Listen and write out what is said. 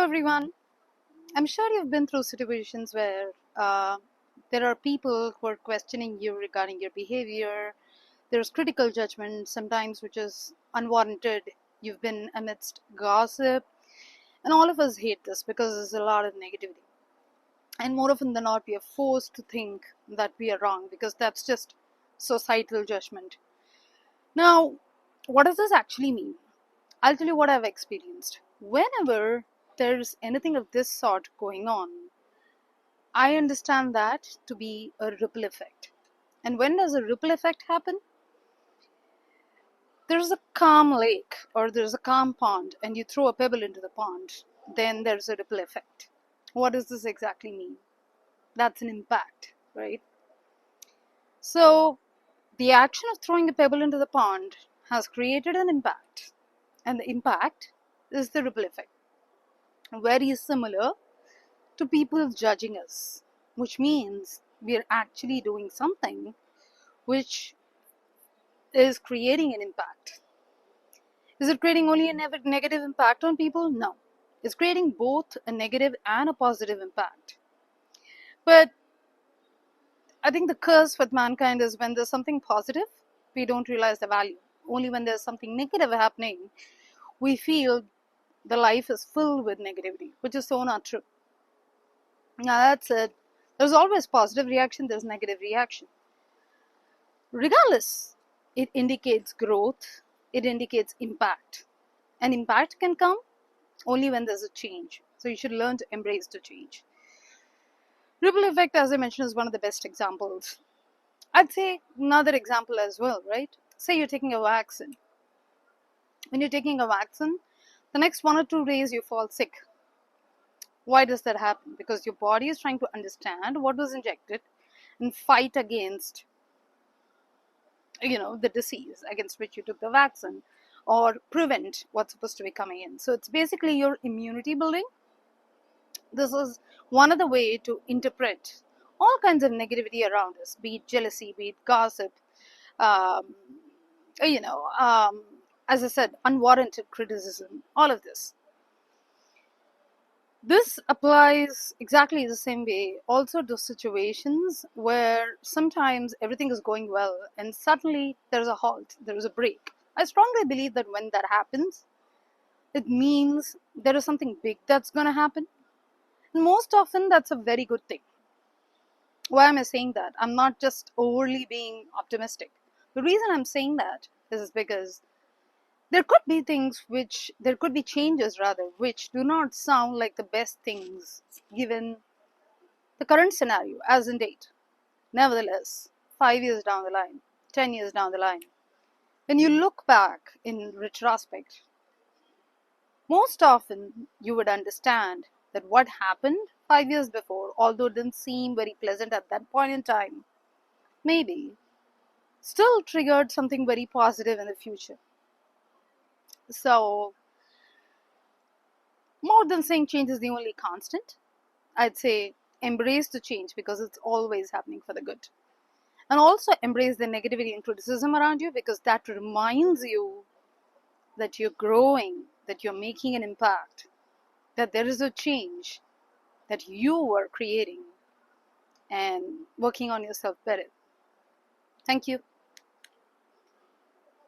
Hello, everyone. I'm sure you've been through situations where there are people who are questioning you regarding your behavior. There's critical judgment, sometimes which is unwarranted. You've been amidst gossip, and all of us hate this because there's a lot of negativity. And more often than not, we are forced to think that we are wrong because that's just societal judgment. Now, what does this actually mean? I'll tell you what I've experienced. Whenever there's anything of this sort going on, I understand that to be a ripple effect. And when does a ripple effect happen? There's a calm lake or there's a calm pond and you throw a pebble into the pond, then there's a ripple effect. What does this exactly mean? That's an impact, right? So the action of throwing a pebble into the pond has created an impact, and the impact is the ripple effect. Very similar to people judging us, which means we are actually doing something which is creating an impact. Is it creating only a negative impact on people? No. It's creating both a negative and a positive impact. But I think the curse with mankind is when there's something positive, we don't realize the value. Only when there's something negative happening, we feel the life is filled with negativity, which is so not true. Now that's it. There's always positive reaction, there's negative reaction. Regardless, it indicates growth, it indicates impact. And impact can come only when there's a change. So you should learn to embrace the change. Ripple effect, as I mentioned, is one of the best examples. I'd say another example as well, right? Say you're taking a vaccine. When you're taking a vaccine, the next 1 or 2 days you fall sick. Why does that happen? Because your body is trying to understand what was injected and fight against the disease against which you took the vaccine, or prevent what's supposed to be coming in. So it's basically your immunity building. This is one of the way to interpret all kinds of negativity around us, be it jealousy, be it gossip, um, you know um, as I said, unwarranted criticism, all of this applies exactly the same way also to situations where sometimes everything is going well and suddenly there's a halt, there is a break. I strongly believe that when that happens, it means there is something big that's going to happen. And most often, that's a very good thing. Why am I saying that? I'm not just overly being optimistic. The reason I'm saying that is because there could be there could be changes rather, which do not sound like the best things given the current scenario as in date. Nevertheless, 5 years down the line, 10 years down the line, when you look back in retrospect, most often you would understand that what happened 5 years before, although it didn't seem very pleasant at that point in time, maybe still triggered something very positive in the future. So, more than saying change is the only constant, I'd say embrace the change because it's always happening for the good. And also embrace the negativity and criticism around you because that reminds you that you're growing, that you're making an impact, that there is a change that you are creating and working on yourself better. Thank you.